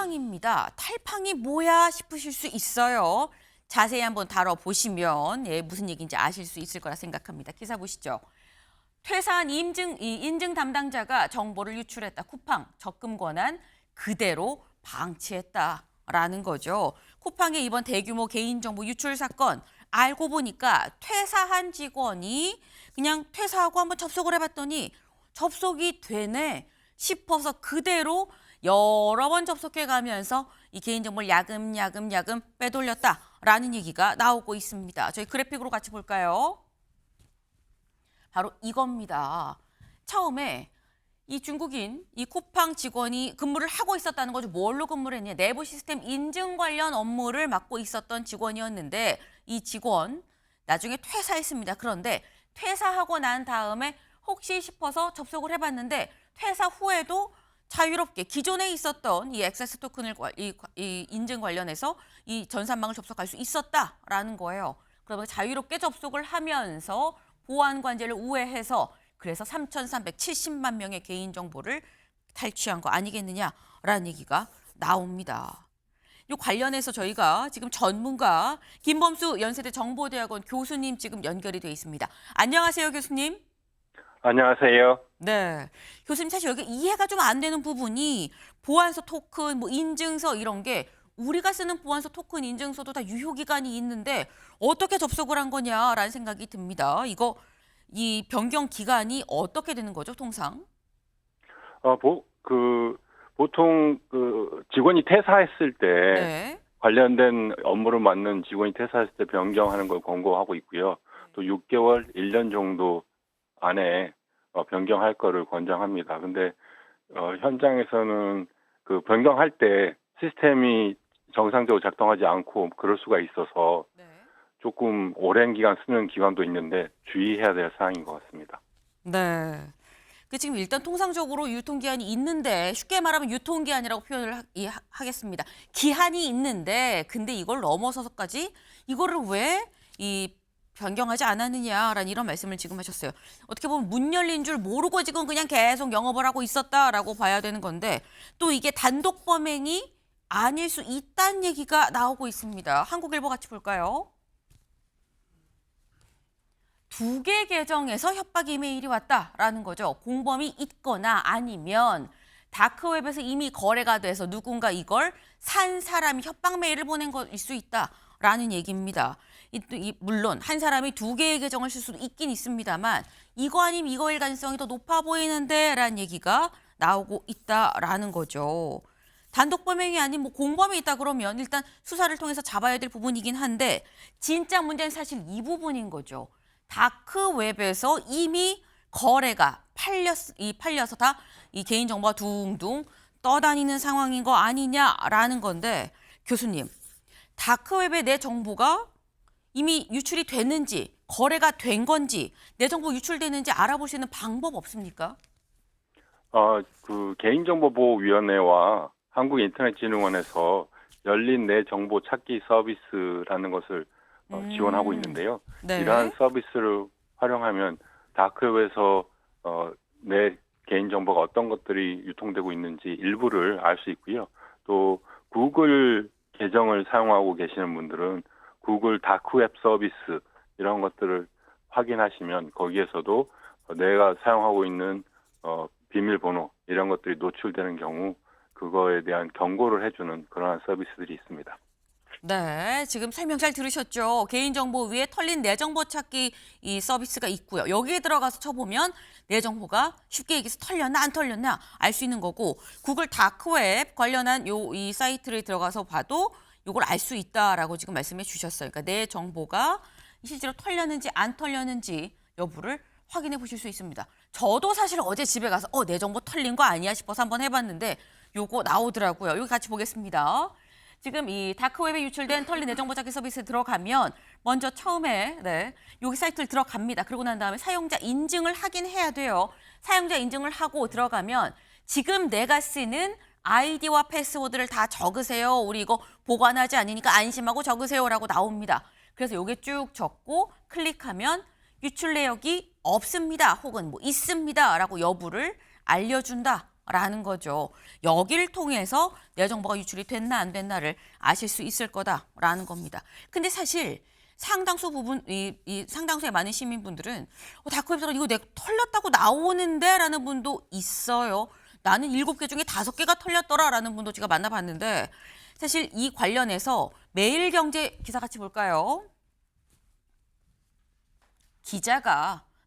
탈팡입니다. 탈팡이 뭐야 싶으실 수 있어요. 자세히 한번 다뤄보시면 무슨 얘기인지 아실 수 있을 거라 생각합니다. 기사 보시죠. 퇴사한 인증 담당자가 정보를 유출했다. 쿠팡 적금 권한 그대로 방치했다라는 거죠. 쿠팡의 이번 대규모 개인정보 유출 사건 알고 보니까 퇴사한 직원이 그냥 퇴사하고 한번 접속을 해봤더니 접속이 되네 싶어서 그대로 여러 번 접속해가면서 이 개인정보를 야금야금 빼돌렸다라는 얘기가 나오고 있습니다. 저희 그래픽으로 같이 볼까요? 바로 이겁니다. 처음에 이 중국인, 이 쿠팡 직원이 근무를 하고 있었다는 거죠. 뭘로 근무를 했냐? 내부 시스템 인증 관련 업무를 맡고 있었던 직원이었는데 이 직원 나중에 퇴사했습니다. 그런데 퇴사하고 난 다음에 혹시 싶어서 접속을 해봤는데 퇴사 후에도 자유롭게 기존에 있었던 이 액세스 토큰을 이 인증 관련해서 이 전산망을 접속할 수 있었다라는 거예요. 그러면 자유롭게 접속을 하면서 보안 관제를 우회해서 그래서 3,370만 명의 개인정보를 탈취한 거 아니겠느냐라는 얘기가 나옵니다. 이 관련해서 저희가 지금 전문가 김범수 연세대 정보대학원 교수님 지금 연결이 돼 있습니다. 안녕하세요, 교수님. 안녕하세요. 네, 교수님 사실 여기 이해가 좀 안 되는 부분이 보안서 토큰, 뭐 인증서 이런 게 우리가 쓰는 보안서 토큰 인증서도 다 유효기간이 있는데 어떻게 접속을 한 거냐라는 생각이 듭니다. 이 변경 기간이 어떻게 되는 거죠, 통상? 보통 직원이 퇴사했을 때 네. 관련된 업무를 맡는 직원이 퇴사했을 때 변경하는 걸 권고하고 있고요. 또 6개월, 1년 정도 안에 변경할 거를 권장합니다. 근데 현장에서는 그 변경할 때 시스템이 정상적으로 작동하지 않고 그럴 수가 있어서 네. 조금 오랜 기간 쓰는 기관도 있는데 주의해야 될 사항인 것 같습니다. 네. 지금 일단 통상적으로 유통기한이 있는데 쉽게 말하면 유통기한이라고 표현을 하겠습니다. 기한이 있는데 근데 이걸 넘어서서까지 이거를 왜 변경하지 않았느냐라는 이런 말씀을 지금 하셨어요. 어떻게 보면 문 열린 줄 모르고 지금 그냥 계속 영업을 하고 있었다라고 봐야 되는 건데 또 이게 단독 범행이 아닐 수 있다는 얘기가 나오고 있습니다. 한국일보 같이 볼까요? 2개 계정에서 협박 이메일이 왔다라는 거죠. 공범이 있거나 아니면 다크웹에서 이미 거래가 돼서 누군가 이걸 산 사람이 협박 메일을 보낸 것일 수 있다라는 얘기입니다. 물론 한 사람이 2개의 계정을 쓸 수도 있긴 있습니다만 이거 아니면 이거일 가능성이 더 높아 보이는데 라는 얘기가 나오고 있다라는 거죠. 단독 범행이 아닌 뭐 공범이 있다 그러면 일단 수사를 통해서 잡아야 될 부분이긴 한데 진짜 문제는 사실 이 부분인 거죠. 다크웹에서 이미 거래가 팔려서 다 이 개인정보가 둥둥 떠다니는 상황인 거 아니냐라는 건데 교수님, 다크웹에 내 정보가 이미 유출이 됐는지 거래가 된 건지 내 정보 유출되는지 알아볼 수 있는 방법 없습니까? 개인정보보호위원회와 한국인터넷진흥원에서 열린 내 정보 찾기 서비스라는 것을 지원하고 있는데요. 네. 이러한 서비스를 활용하면 다크웹에서 내 개인정보가 어떤 것들이 유통되고 있는지 일부를 알 수 있고요. 또 구글 계정을 사용하고 계시는 분들은 구글 다크웹 서비스 이런 것들을 확인하시면 거기에서도 내가 사용하고 있는 비밀번호 이런 것들이 노출되는 경우 그거에 대한 경고를 해주는 그러한 서비스들이 있습니다. 네, 지금 설명 잘 들으셨죠? 개인정보 위에 털린 내 정보 찾기 이 서비스가 있고요. 여기에 들어가서 쳐보면 내 정보가 쉽게 얘기해서 털렸나 안 털렸나 알 수 있는 거고 구글 다크웹 관련한 이 사이트를 들어가서 봐도 이걸 알 수 있다라고 지금 말씀해 주셨어요. 그러니까 내 정보가 실제로 털렸는지 안 털렸는지 여부를 확인해 보실 수 있습니다. 저도 사실 어제 집에 가서 내 정보 털린 거 아니야 싶어서 한번 해봤는데 요거 나오더라고요. 여기 같이 보겠습니다. 지금 이 다크웹에 유출된 털린 내 정보 찾기 서비스에 들어가면 먼저 처음에 여기 사이트를 들어갑니다. 그러고 난 다음에 사용자 인증을 하긴 해야 돼요. 사용자 인증을 하고 들어가면 지금 내가 쓰는 아이디와 패스워드를 다 적으세요. 우리 이거 보관하지 않으니까 안심하고 적으세요라고 나옵니다. 그래서 요게 쭉 적고 클릭하면 유출 내역이 없습니다. 혹은 뭐 있습니다라고 여부를 알려준다. 라는 거죠. 여기를 통해서 내 정보가 유출이 됐나 안 됐나를 아실 수 있을 거다라는 겁니다. 근데 사실 상당수 부분 이 상당수의 많은 시민분들은 다크웹에서 이거 내가 털렸다고 나오는데라는 분도 있어요. 나는 7개 중에 5개가 털렸더라라는 분도 제가 만나봤는데 사실 이 관련해서 매일경제 기사 같이 볼까요?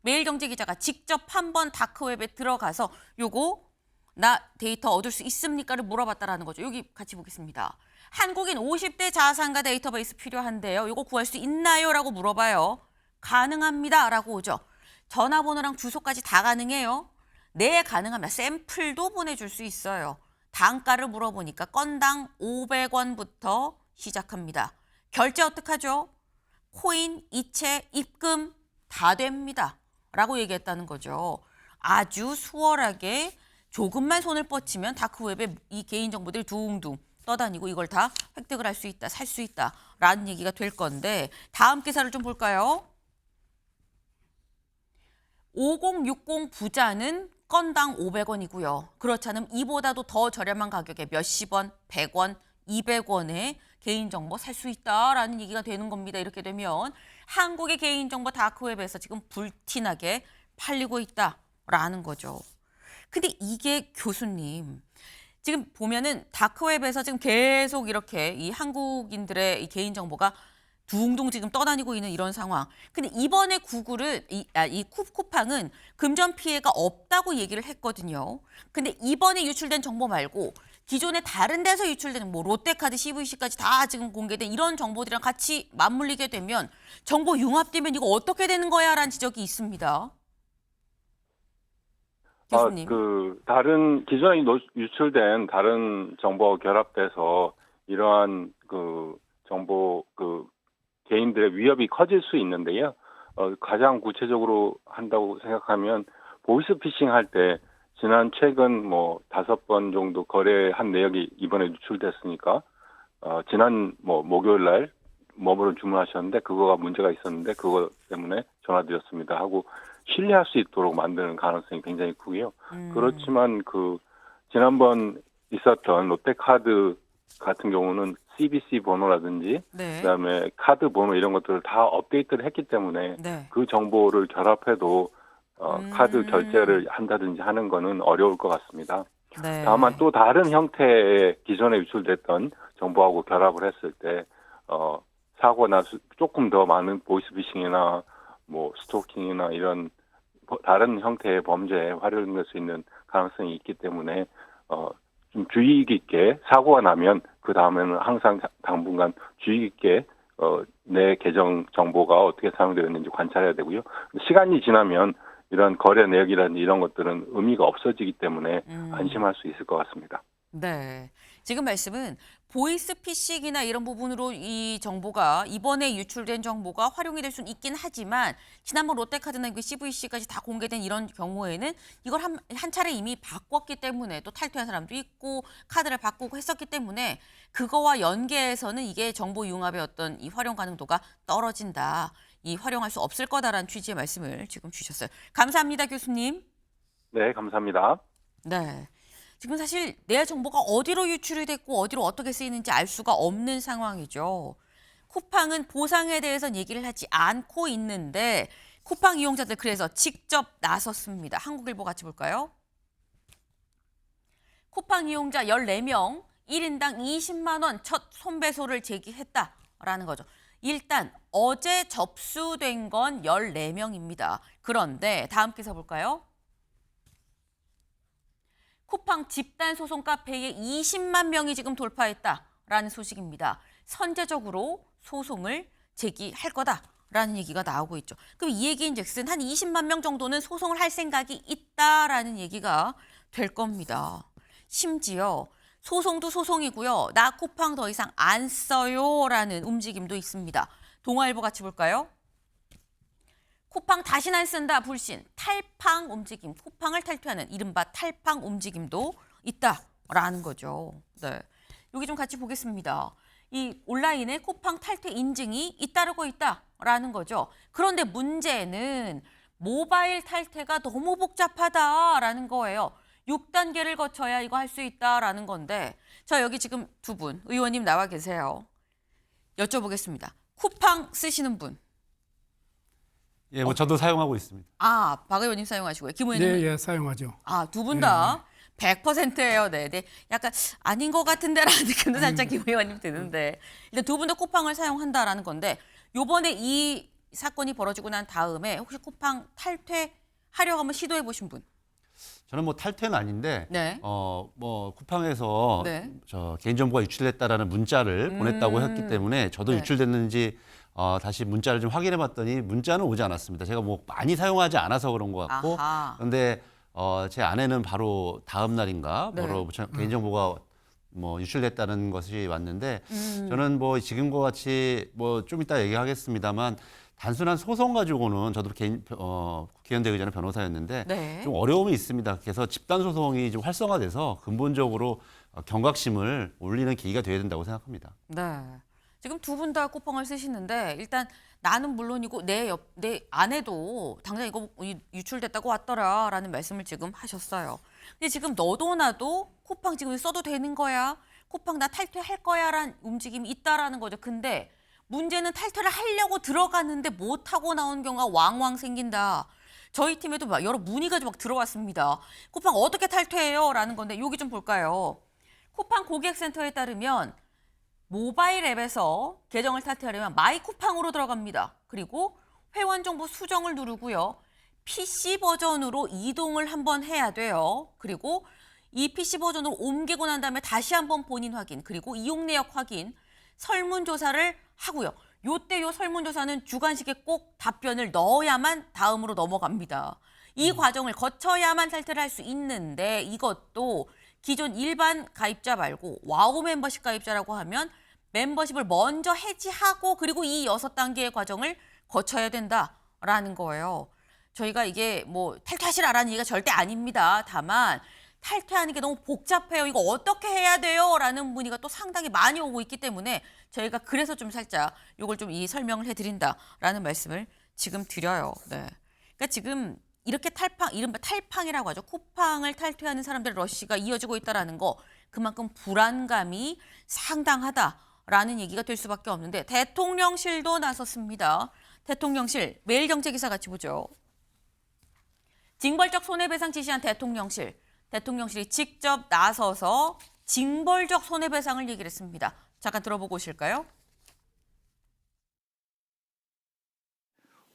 매일경제 기자가 직접 한번 다크웹에 들어가서 요거 나 데이터 얻을 수 있습니까를 물어봤다라는 거죠. 여기 같이 보겠습니다. 한국인 50대 자산가 데이터베이스 필요한데요. 이거 구할 수 있나요? 라고 물어봐요. 가능합니다. 라고 오죠. 전화번호랑 주소까지 다 가능해요. 네, 가능합니다. 샘플도 보내줄 수 있어요. 단가를 물어보니까 건당 500원부터 시작합니다. 결제 어떡하죠? 코인, 이체, 입금 다 됩니다. 라고 얘기했다는 거죠. 아주 수월하게 조금만 손을 뻗치면 다크웹에 이 개인정보들이 둥둥 떠다니고 이걸 다 획득을 할 수 있다, 살 수 있다라는 얘기가 될 건데 다음 기사를 좀 볼까요? 5060 부자는 건당 500원이고요. 그렇지 않으면 이보다도 더 저렴한 가격에 몇십 원, 100원, 200원에 개인정보 살 수 있다라는 얘기가 되는 겁니다. 이렇게 되면 한국의 개인정보 다크웹에서 지금 불티나게 팔리고 있다라는 거죠. 근데 이게 교수님, 지금 보면은 다크웹에서 지금 계속 이렇게 이 한국인들의 이 개인정보가 둥둥 지금 떠다니고 있는 이런 상황. 근데 이번에 구글은 이 쿠팡은 금전 피해가 없다고 얘기를 했거든요. 근데 이번에 유출된 정보 말고 기존에 다른 데서 유출되는 뭐 롯데카드, CVC까지 다 지금 공개된 이런 정보들이랑 같이 맞물리게 되면 정보 융합되면 이거 어떻게 되는 거야? 라는 지적이 있습니다. 교수님. 다른 기존에 유출된 다른 정보가 결합돼서 이러한 정보 개인들의 위협이 커질 수 있는데요. 가장 구체적으로 한다고 생각하면 보이스피싱 할 때 최근 5번 정도 거래한 내역이 이번에 유출됐으니까 지난 목요일 날 뭐를 주문하셨는데 그거가 문제가 있었는데 그거 때문에 전화드렸습니다 하고 신뢰할 수 있도록 만드는 가능성이 굉장히 크고요. 그렇지만 지난번 있었던 롯데카드 같은 경우는 CBC 번호라든지 네. 그다음에 카드 번호 이런 것들을 다 업데이트를 했기 때문에 네. 그 정보를 결합해도 카드 결제를 한다든지 하는 거는 어려울 것 같습니다. 네. 다만 또 다른 형태의 기존에 유출됐던 정보하고 결합을 했을 때 사고나 조금 더 많은 보이스피싱이나 스토킹이나 이런 다른 형태의 범죄에 활용될 수 있는 가능성이 있기 때문에 좀 주의 깊게 사고가 나면 그 다음에는 항상 당분간 주의 깊게 내 계정 정보가 어떻게 사용되었는지 관찰해야 되고요. 시간이 지나면 이런 거래 내역이라든지 이런 것들은 의미가 없어지기 때문에 안심할 수 있을 것 같습니다. 네. 지금 말씀은 보이스피싱이나 이런 부분으로 이 정보가 이번에 유출된 정보가 활용이 될 수는 있긴 하지만 지난번 롯데카드나 CVC까지 다 공개된 이런 경우에는 이걸 한 차례 이미 바꿨기 때문에 또 탈퇴한 사람도 있고 카드를 바꾸고 했었기 때문에 그거와 연계해서는 이게 정보 융합의 어떤 이 활용 가능도가 떨어진다. 이 활용할 수 없을 거다라는 취지의 말씀을 지금 주셨어요. 감사합니다, 교수님. 네, 감사합니다. 네. 지금 사실 내 정보가 어디로 유출이 됐고 어디로 어떻게 쓰이는지 알 수가 없는 상황이죠. 쿠팡은 보상에 대해서는 얘기를 하지 않고 있는데 쿠팡 이용자들 그래서 직접 나섰습니다. 한국일보 같이 볼까요? 쿠팡 이용자 14명, 1인당 20만 원 첫 손배소를 제기했다라는 거죠. 일단 어제 접수된 건 14명입니다. 그런데 다음 기사 볼까요? 쿠팡 집단 소송 카페에 20만 명이 지금 돌파했다라는 소식입니다. 선제적으로 소송을 제기할 거다라는 얘기가 나오고 있죠. 그럼 이 얘기인즉슨 한 20만 명 정도는 소송을 할 생각이 있다라는 얘기가 될 겁니다. 심지어 소송도 소송이고요. 나 쿠팡 더 이상 안 써요라는 움직임도 있습니다. 동아일보 같이 볼까요? 쿠팡 다시는 안 쓴다 불신, 탈팡 움직임, 쿠팡을 탈퇴하는 이른바 탈팡 움직임도 있다라는 거죠. 네, 여기 좀 같이 보겠습니다. 이 온라인에 쿠팡 탈퇴 인증이 잇따르고 있다라는 거죠. 그런데 문제는 모바일 탈퇴가 너무 복잡하다라는 거예요. 6단계를 거쳐야 이거 할 수 있다라는 건데 자 여기 지금 두 분 의원님 나와 계세요. 여쭤보겠습니다. 쿠팡 쓰시는 분. 예, 뭐 저도 사용하고 있습니다. 아, 박 의원님 사용하시고요. 김 의원님. 네, 예, 사용하죠. 아, 두 분 다 100%예요. 네, 네. 약간 아닌 것 같은데라는 느낌도 살짝 김 의원님 드는데 일단 두 분 다 쿠팡을 사용한다라는 건데 요번에 이 사건이 벌어지고 난 다음에 혹시 쿠팡 탈퇴하려고 한번 시도해 보신 분? 저는 뭐 탈퇴는 아닌데, 네. 뭐 쿠팡에서 네. 저 개인정보가 유출됐다라는 문자를 보냈다고 했기 때문에 저도 네. 유출됐는지 다시 문자를 좀 확인해봤더니 문자는 오지 않았습니다. 제가 뭐 많이 사용하지 않아서 그런 것 같고, 아하. 그런데 제 아내는 바로 다음 날인가 네. 바로 개인정보가 뭐 유출됐다는 것이 왔는데, 저는 뭐 지금과 같이 뭐 좀 이따 얘기하겠습니다만. 단순한 소송 가지고는 저도 국회의원 되기 전에 변호사였는데 네. 좀 어려움이 있습니다. 그래서 집단 소송이 좀 활성화돼서 근본적으로 경각심을 올리는 계기가 돼야 된다고 생각합니다. 네. 지금 두 분 다 쿠팡을 쓰시는데 일단 나는 물론이고 내 아내도 당장 이거 유출됐다고 왔더라라는 말씀을 지금 하셨어요. 근데 지금 너도 나도 쿠팡 지금 써도 되는 거야? 쿠팡 나 탈퇴할 거야라는 움직임이 있다라는 거죠. 근데 문제는 탈퇴를 하려고 들어갔는데 못하고 나온 경우가 왕왕 생긴다. 저희 팀에도 막 여러 문의가 막 들어왔습니다. 쿠팡 어떻게 탈퇴해요? 라는 건데 여기 좀 볼까요? 쿠팡 고객센터에 따르면 모바일 앱에서 계정을 탈퇴하려면 마이 쿠팡으로 들어갑니다. 그리고 회원 정보 수정을 누르고요. PC 버전으로 이동을 한번 해야 돼요. 그리고 이 PC 버전으로 옮기고 난 다음에 다시 한번 본인 확인, 그리고 이용 내역 확인, 설문조사를 하고요. 요때 요 설문조사는 주관식에 꼭 답변을 넣어야만 다음으로 넘어갑니다. 이 과정을 거쳐야만 탈퇴를 할 수 있는데 이것도 기존 일반 가입자 말고 와우 멤버십 가입자라고 하면 멤버십을 먼저 해지하고 그리고 이 6단계의 과정을 거쳐야 된다라는 거예요. 저희가 이게 뭐 탈퇴하시라라는 얘기가 절대 아닙니다. 다만 탈퇴하는 게 너무 복잡해요. 이거 어떻게 해야 돼요? 라는 문의가 또 상당히 많이 오고 있기 때문에 저희가 그래서 좀 살짝 이걸 좀 이 설명을 해드린다라는 말씀을 지금 드려요. 네. 그러니까 지금 이렇게 이른바 탈팡이라고 하죠. 쿠팡을 탈퇴하는 사람들의 러시가 이어지고 있다는 거 그만큼 불안감이 상당하다라는 얘기가 될 수밖에 없는데 대통령실도 나섰습니다. 대통령실 매일경제기사 같이 보죠. 징벌적 손해배상 지시한 대통령실이 직접 나서서 징벌적 손해배상을 얘기를 했습니다. 잠깐 들어보고 오실까요?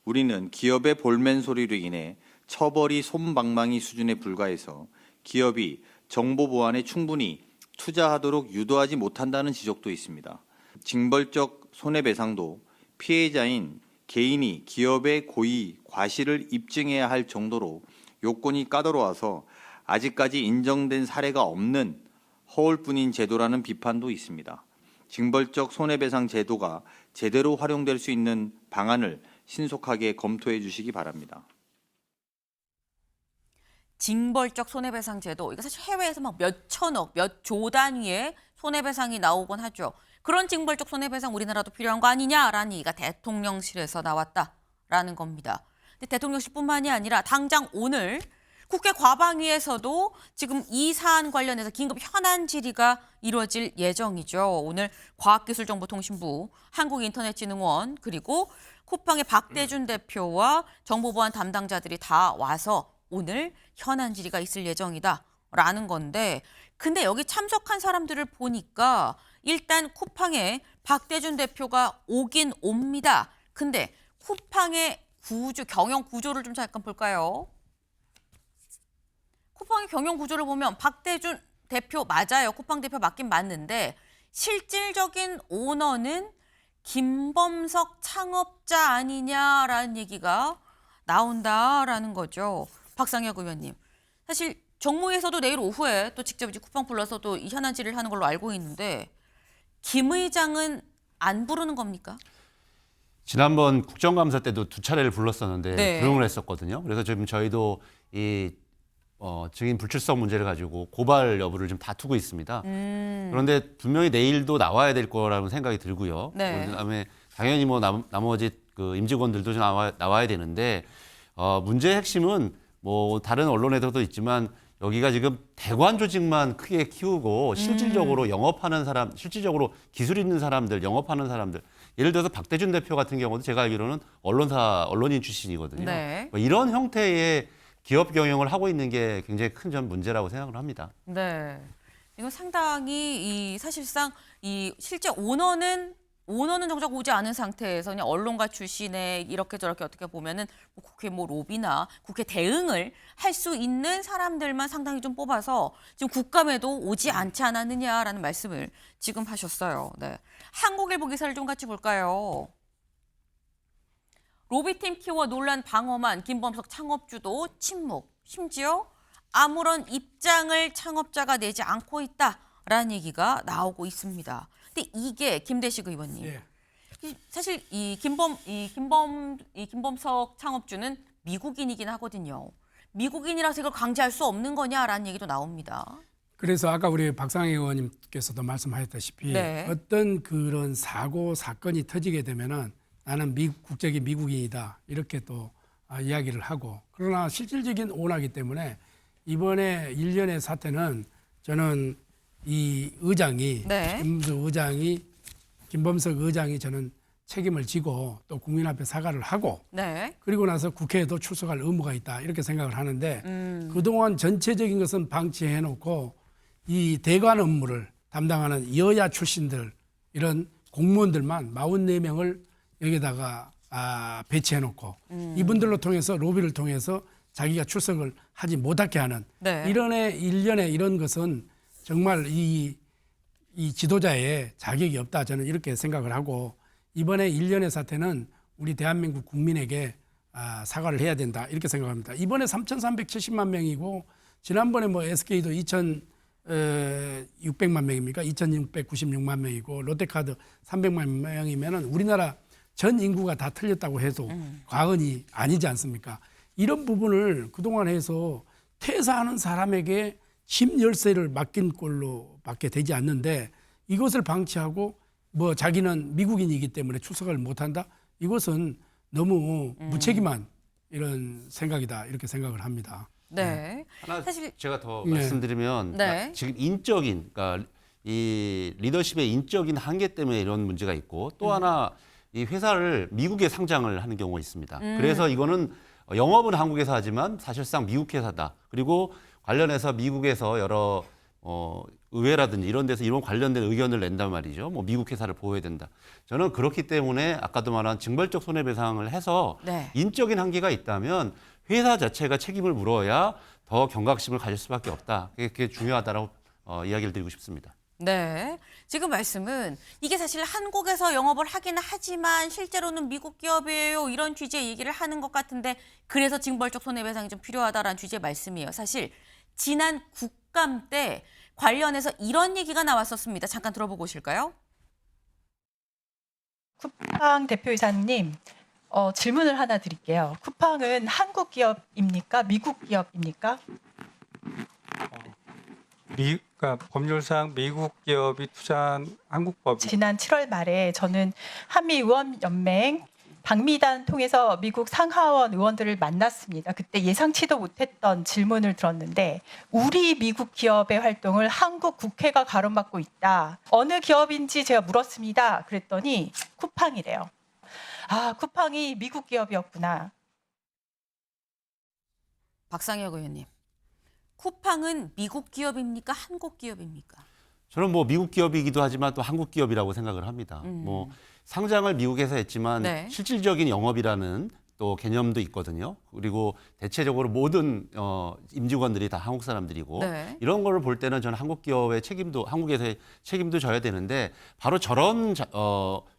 우리는 기업의 볼멘 소리로 인해 처벌이 솜방망이 수준에 불과해서 기업이 정보 보안에 충분히 투자하도록 유도하지 못한다는 지적도 있습니다. 징벌적 손해배상도 피해자인 개인이 기업의 고의, 과실을 입증해야 할 정도로 요건이 까다로워서 아직까지 인정된 사례가 없는 허울뿐인 제도라는 비판도 있습니다. 징벌적 손해배상 제도가 제대로 활용될 수 있는 방안을 신속하게 검토해 주시기 바랍니다. 징벌적 손해배상 제도, 이거 사실 해외에서 막 몇 천억, 몇 조 단위의 손해배상이 나오곤 하죠. 그런 징벌적 손해배상 우리나라도 필요한 거 아니냐라는 얘기가 대통령실에서 나왔다라는 겁니다. 근데 대통령실뿐만이 아니라 당장 오늘 국회 과방위에서도 지금 이 사안 관련해서 긴급 현안 질의가 이루어질 예정이죠. 오늘 과학기술정보통신부, 한국인터넷진흥원, 그리고 쿠팡의 박대준 대표와 정보보안 담당자들이 다 와서 오늘 현안 질의가 있을 예정이다라는 건데, 근데 여기 참석한 사람들을 보니까 일단 쿠팡의 박대준 대표가 오긴 옵니다. 근데 쿠팡의 경영 구조를 좀 잠깐 볼까요? 쿠팡의 경영 구조를 보면 박대준 대표 맞아요. 쿠팡 대표 맞긴 맞는데 실질적인 오너는 김범석 창업자 아니냐라는 얘기가 나온다라는 거죠. 박상혁 의원님. 사실 정무위에서도 내일 오후에 또 직접 이제 쿠팡 불러서 또 이 현안 질의를 하는 걸로 알고 있는데 김 의장은 안 부르는 겁니까? 지난번 국정감사 때도 2차례를 불렀었는데 네. 불응을 했었거든요. 그래서 지금 저희도 이 증인 불출석 문제를 가지고 고발 여부를 좀 다투고 있습니다. 그런데 분명히 내일도 나와야 될 거라는 생각이 들고요. 네. 그다음에 당연히 뭐 나머지 그 임직원들도 좀 나와야 되는데 문제의 핵심은 뭐 다른 언론에서도 있지만 여기가 지금 대관 조직만 크게 키우고 실질적으로 영업하는 사람, 실질적으로 기술 있는 사람들, 영업하는 사람들. 예를 들어서 박대준 대표 같은 경우도 제가 알기로는 언론인 출신이거든요. 네. 뭐 이런 형태의 기업 경영을 하고 있는 게 굉장히 큰 전 문제라고 생각을 합니다. 네. 이건 상당히 사실상 실제 오너는 정작 오지 않은 상태에서 그냥 언론가 출신의 이렇게 저렇게 어떻게 보면은 뭐 국회 로비나 국회 대응을 할 수 있는 사람들만 상당히 좀 뽑아서 지금 국감에도 오지 않지 않았느냐라는 말씀을 지금 하셨어요. 네. 한국일보 기사를 좀 같이 볼까요? 로비팀 키워 논란 방어만 김범석 창업주도 침묵. 심지어 아무런 입장을 창업자가 내지 않고 있다라는 얘기가 나오고 있습니다. 근데 이게 김대식 의원님. 예. 사실 김범석 창업주는 미국인이긴 하거든요. 미국인이라서 이걸 강제할 수 없는 거냐라는 얘기도 나옵니다. 그래서 아까 우리 박상희 의원님께서도 말씀하셨다시피 네. 어떤 그런 사건이 터지게 되면은 나는 국적인 미국인이다 이렇게 또 이야기를 하고 그러나 실질적인 오나기 때문에 이번에 일련의 사태는 저는 이 의장이 네. 김범석 의장이 저는 책임을 지고 또 국민 앞에 사과를 하고 네. 그리고 나서 국회에도 출석할 의무가 있다 이렇게 생각을 하는데 그동안 전체적인 것은 방치해놓고 이 대관 업무를 담당하는 여야 출신들 이런 공무원들만 44명을 여기다가 배치해놓고 이분들로 통해서 로비를 통해서 자기가 출석을 하지 못하게 하는 네. 일련의 이런 것은 정말 이 지도자의 자격이 없다 저는 이렇게 생각을 하고 이번에 일련의 사태는 우리 대한민국 국민에게 사과를 해야 된다 이렇게 생각합니다. 이번에 3,370만 명이고 지난번에 뭐 SK도 2,600만 명입니까? 2,696만 명이고 롯데카드 300만 명이면은 우리나라 전 인구가 다 틀렸다고 해도 과언이 아니지 않습니까? 이런 부분을 그동안 해서 퇴사하는 사람에게 심 열쇠를 맡긴 꼴로 밖에 되지 않는데 이것을 방치하고 뭐 자기는 미국인이기 때문에 출석을 못한다? 이것은 너무 무책임한 이런 생각이다 이렇게 생각을 합니다. 네. 하나 사실 제가 더 네. 말씀드리면 네. 지금 그러니까 이 리더십의 인적인 한계 때문에 이런 문제가 있고 또 하나 이 회사를 미국에 상장을 하는 경우가 있습니다. 그래서 이거는 영업은 한국에서 하지만 사실상 미국 회사다. 그리고 관련해서 미국에서 여러 의회라든지 이런 데서 이런 관련된 의견을 낸단 말이죠. 뭐 미국 회사를 보호해야 된다. 저는 그렇기 때문에 아까도 말한 징벌적 손해배상을 해서 네. 인적인 한계가 있다면 회사 자체가 책임을 물어야 더 경각심을 가질 수밖에 없다. 그게 중요하다라고 이야기를 드리고 싶습니다. 네. 지금 말씀은 이게 사실 한국에서 영업을 하기는 하지만 실제로는 미국 기업이에요. 이런 취지의 얘기를 하는 것 같은데 그래서 징벌적 손해배상이 좀 필요하다라는 취지의 말씀이에요. 사실 지난 국감 때 관련해서 이런 얘기가 나왔었습니다. 잠깐 들어보고 오실까요? 쿠팡 대표이사님, 질문을 하나 드릴게요. 쿠팡은 한국 기업입니까? 미국 기업입니까? 그러니까 법률상 미국 기업이 투자한 한국법이 지난 7월 말에 저는 한미의원연맹 방미단 통해서 미국 상하원 의원들을 만났습니다. 그때 예상치도 못했던 질문을 들었는데 우리 미국 기업의 활동을 한국 국회가 가로막고 있다. 어느 기업인지 제가 물었습니다. 그랬더니 쿠팡이래요. 아, 쿠팡이 미국 기업이었구나. 박상혁 의원님. 쿠팡은 미국 기업입니까? 한국 기업입니까? 저는 뭐 미국 기업이기도 하지만 또 한국 기업이라고 생각을 합니다. 뭐 상장을 미국에서 했지만 네. 실질적인 영업이라는 또 개념도 있거든요. 그리고 대체적으로 모든 임직원들이 다 한국 사람들이고 네. 이런 거를 볼 때는 저는 한국 기업의 책임도 한국에서의 책임도 져야 되는데 바로 저런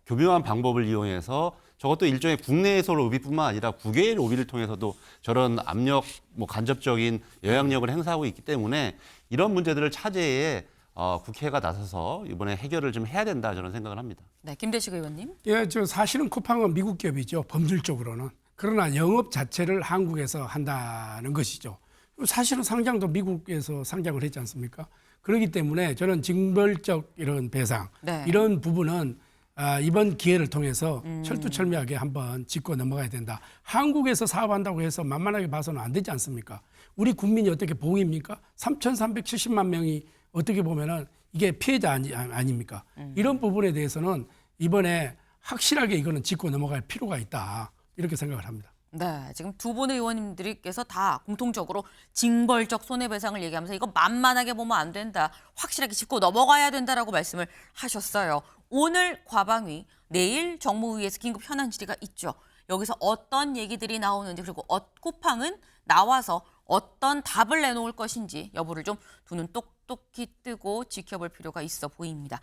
교묘한 방법을 이용해서 저것도 일종의 국내에서 로비뿐만 아니라 국외의 로비를 통해서도 저런 압력, 뭐 간접적인 영향력을 행사하고 있기 때문에 이런 문제들을 차제에 국회가 나서서 이번에 해결을 좀 해야 된다 저는 생각을 합니다. 네, 김대식 의원님. 예, 사실은 쿠팡은 미국 기업이죠. 법률적으로는. 그러나 영업 자체를 한국에서 한다는 것이죠. 사실은 상장도 미국에서 상장을 했지 않습니까? 그렇기 때문에 저는 징벌적 이런 배상 네. 이런 부분은 이번 기회를 통해서 철두철미하게 한번 짚고 넘어가야 된다. 한국에서 사업한다고 해서 만만하게 봐서는 안 되지 않습니까? 우리 국민이 어떻게 봉입니까? 3,370만 명이 어떻게 보면은 이게 피해자 아닙니까? 이런 부분에 대해서는 이번에 확실하게 이거는 짚고 넘어갈 필요가 있다. 이렇게 생각을 합니다. 네, 지금 두 분의 의원님들께서 다 공통적으로 징벌적 손해배상을 얘기하면서 이거 만만하게 보면 안 된다. 확실하게 짚고 넘어가야 된다라고 말씀을 하셨어요. 오늘 과방위, 내일 정무위에서 긴급 현안 질의가 있죠. 여기서 어떤 얘기들이 나오는지 그리고 쿠팡은 나와서 어떤 답을 내놓을 것인지 여부를 좀 두 눈 똑똑히 뜨고 지켜볼 필요가 있어 보입니다.